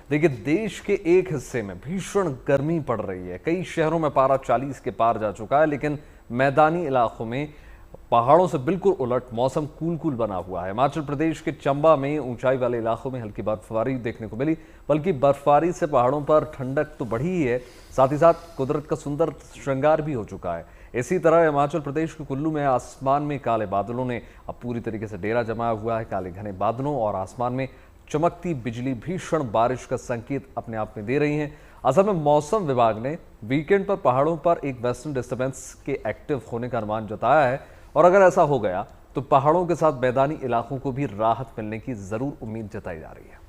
देखिए, देश के एक हिस्से में भीषण गर्मी पड़ रही है। कई शहरों में पारा 40 के पार जा चुका है, लेकिन मैदानी इलाकों में पहाड़ों से बिल्कुल उलट मौसम कूल बना हुआ है। हिमाचल प्रदेश के चंबा में ऊंचाई वाले इलाकों में हल्की बर्फबारी देखने को मिली, बल्कि बर्फबारी से पहाड़ों पर ठंडक तो बढ़ी ही है, साथ ही साथ कुदरत का सुंदर श्रृंगार भी हो चुका है। इसी तरह हिमाचल प्रदेश के कुल्लू में आसमान में काले बादलों ने अब पूरी तरीके से डेरा जमाया हुआ है। काले घने बादलों और आसमान में चमकती बिजली भीषण बारिश का संकेत अपने आप में दे रही हैं। असल में मौसम विभाग ने वीकेंड पर पहाड़ों पर एक वेस्टर्न डिस्टर्बेंस के एक्टिव होने का अनुमान जताया है, और अगर ऐसा हो गया तो पहाड़ों के साथ मैदानी इलाकों को भी राहत मिलने की जरूर उम्मीद जताई जा रही है।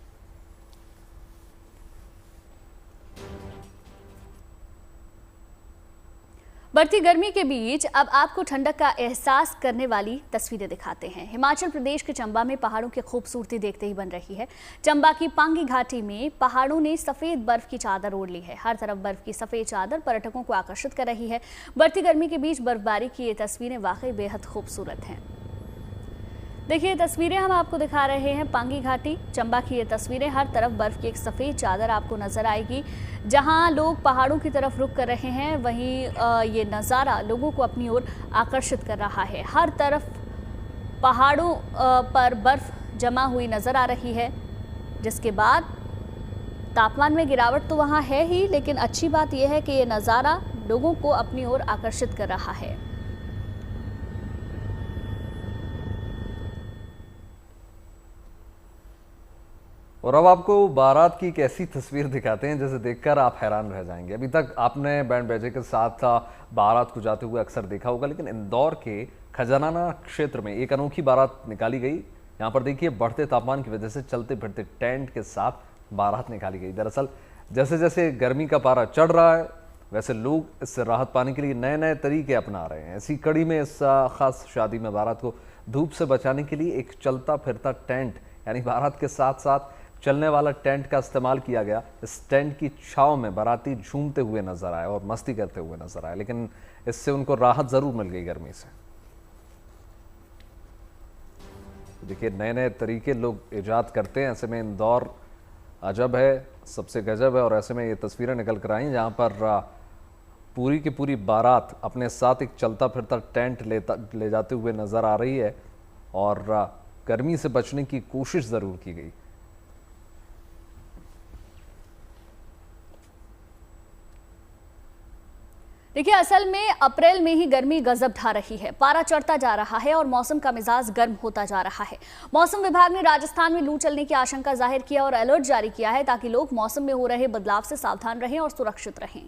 बढ़ती गर्मी के बीच अब आपको ठंडक का एहसास करने वाली तस्वीरें दिखाते हैं। हिमाचल प्रदेश के चंबा में पहाड़ों की खूबसूरती देखते ही बन रही है। चंबा की पांगी घाटी में पहाड़ों ने सफेद बर्फ की चादर ओढ़ ली है। हर तरफ बर्फ की सफेद चादर पर्यटकों को आकर्षित कर रही है। बढ़ती गर्मी के बीच बर्फबारी की ये तस्वीरें वाकई बेहद खूबसूरत हैं। देखिए, तस्वीरें हम आपको दिखा रहे हैं पांगी घाटी चंबा की ये तस्वीरें। हर तरफ बर्फ की एक सफ़ेद चादर आपको नज़र आएगी। जहां लोग पहाड़ों की तरफ रुख कर रहे हैं, वहीं ये नज़ारा लोगों को अपनी ओर आकर्षित कर रहा है। हर तरफ पहाड़ों पर बर्फ जमा हुई नज़र आ रही है, जिसके बाद तापमान में गिरावट तो वहां है ही, लेकिन अच्छी बात यह है कि ये नज़ारा लोगों को अपनी ओर आकर्षित कर रहा है। और अब आपको बारात की एक ऐसी तस्वीर दिखाते हैं जिसे देखकर आप हैरान रह जाएंगे। अभी तक आपने बैंड बाजे के साथ बारात को जाते हुए अक्सर देखा होगा, लेकिन इंदौर के खजाना क्षेत्र में एक अनोखी बारात निकाली गई। यहाँ पर देखिए, बढ़ते तापमान की वजह से चलते फिरते टेंट के साथ बारात निकाली गई। दरअसल जैसे जैसे गर्मी का पारा चढ़ रहा है, वैसे लोग इससे राहत पाने के लिए नए नए तरीके अपना रहे हैं। इसी कड़ी में इस खास शादी में बारात को धूप से बचाने के लिए एक चलता फिरता टेंट, यानी बारात के साथ साथ चलने वाला टेंट का इस्तेमाल किया गया। इस टेंट की छांव में बाराती झूमते हुए नजर आए और मस्ती करते हुए नजर आए, लेकिन इससे उनको राहत जरूर मिल गई गर्मी से। देखिए, नए नए तरीके लोग इजाद करते हैं, ऐसे में इंदौर अजब है, सबसे गजब है। और ऐसे में ये तस्वीरें निकल कर आई जहां पर पूरी की पूरी बारात अपने साथ एक चलता फिरता टेंट ले जाते हुए नजर आ रही है, और गर्मी से बचने की कोशिश जरूर की गई। देखिए, असल में अप्रैल में ही गर्मी गजब ढा रही है। पारा चढ़ता जा रहा है और मौसम का मिजाज गर्म होता जा रहा है। मौसम विभाग ने राजस्थान में लू चलने की आशंका जाहिर किया और अलर्ट जारी किया है, ताकि लोग मौसम में हो रहे बदलाव से सावधान रहें और सुरक्षित रहें।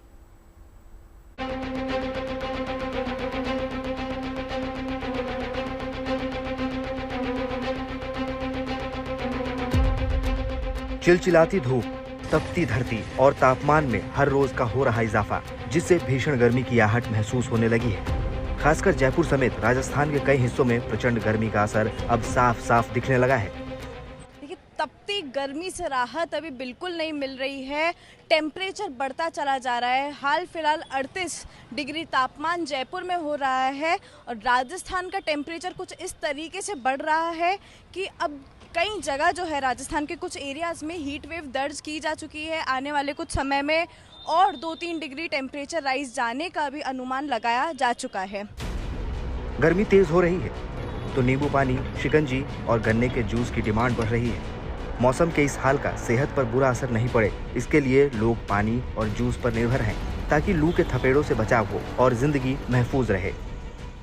चिलचिलाती धूप, तपती धरती और तापमान में हर रोज का हो रहा इजाफा, जिससे भीषण गर्मी की आहट महसूस होने लगी है। खासकर जयपुर समेत राजस्थान के कई हिस्सों में प्रचंड गर्मी का असर अब साफ साफ दिखने लगा है। देखिए, तपती गर्मी से राहत अभी बिल्कुल नहीं मिल रही है। टेम्परेचर बढ़ता चला जा रहा है। हाल फिलहाल 38 डिग्री तापमान जयपुर में हो रहा है और राजस्थान का टेम्परेचर कुछ इस तरीके से बढ़ रहा है कि अब कई जगह जो है राजस्थान के कुछ एरियाज में हीट वेव दर्ज की जा चुकी है। आने वाले कुछ समय में और 2-3 डिग्री टेम्परेचर राइज जाने का भी अनुमान लगाया जा चुका है। गर्मी तेज हो रही है तो नींबू पानी, शिकंजी और गन्ने के जूस की डिमांड बढ़ रही है। मौसम के इस हाल का सेहत पर बुरा असर नहीं पड़े, इसके लिए लोग पानी और जूस पर निर्भर हैं, ताकि लू के थपेड़ों से बचाव हो और जिंदगी महफूज रहे।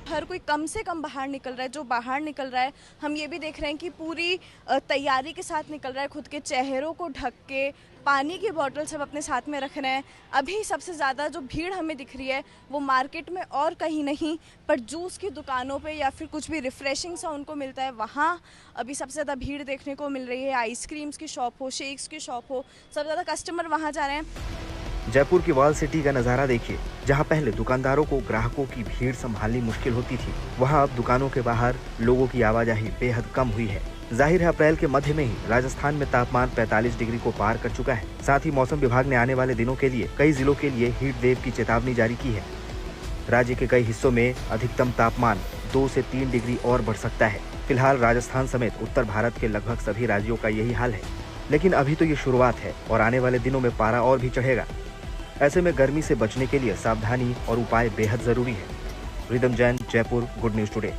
हर कोई कम से कम बाहर निकल रहा है। जो बाहर निकल रहा है, हम ये भी देख रहे हैं कि पूरी तैयारी के साथ निकल रहा है। खुद के चेहरों को ढक के पानी की बोतल सब अपने साथ में रख रहे हैं। अभी सबसे ज़्यादा जो भीड़ हमें दिख रही है वो मार्केट में और कहीं नहीं, पर जूस की दुकानों पे या फिर कुछ भी रिफ्रेशिंग सा उनको मिलता है, वहाँ अभी सबसे ज़्यादा भीड़ देखने को मिल रही है। आइसक्रीम्स की शॉप हो, शेक्स की शॉप हो, सबसे ज़्यादा कस्टमर वहाँ जा रहे हैं। जयपुर की वॉल सिटी का नजारा देखिए, जहां पहले दुकानदारों को ग्राहकों की भीड़ संभालनी मुश्किल होती थी, वहां अब दुकानों के बाहर लोगों की आवाजाही बेहद कम हुई है। जाहिर है, अप्रैल के मध्य में ही राजस्थान में तापमान 45 डिग्री को पार कर चुका है। साथ ही मौसम विभाग ने आने वाले दिनों के लिए कई जिलों के लिए हीट वेव की चेतावनी जारी की है। राज्य के कई हिस्सों में अधिकतम तापमान 2 से 3 डिग्री और बढ़ सकता है। फिलहाल राजस्थान समेत उत्तर भारत के लगभग सभी राज्यों का यही हाल है। लेकिन अभी तो ये शुरुआत है और आने वाले दिनों में पारा और भी चढ़ेगा। ऐसे में गर्मी से बचने के लिए सावधानी और उपाय बेहद जरूरी है। Rhythm Jain, Jaipur, good news today.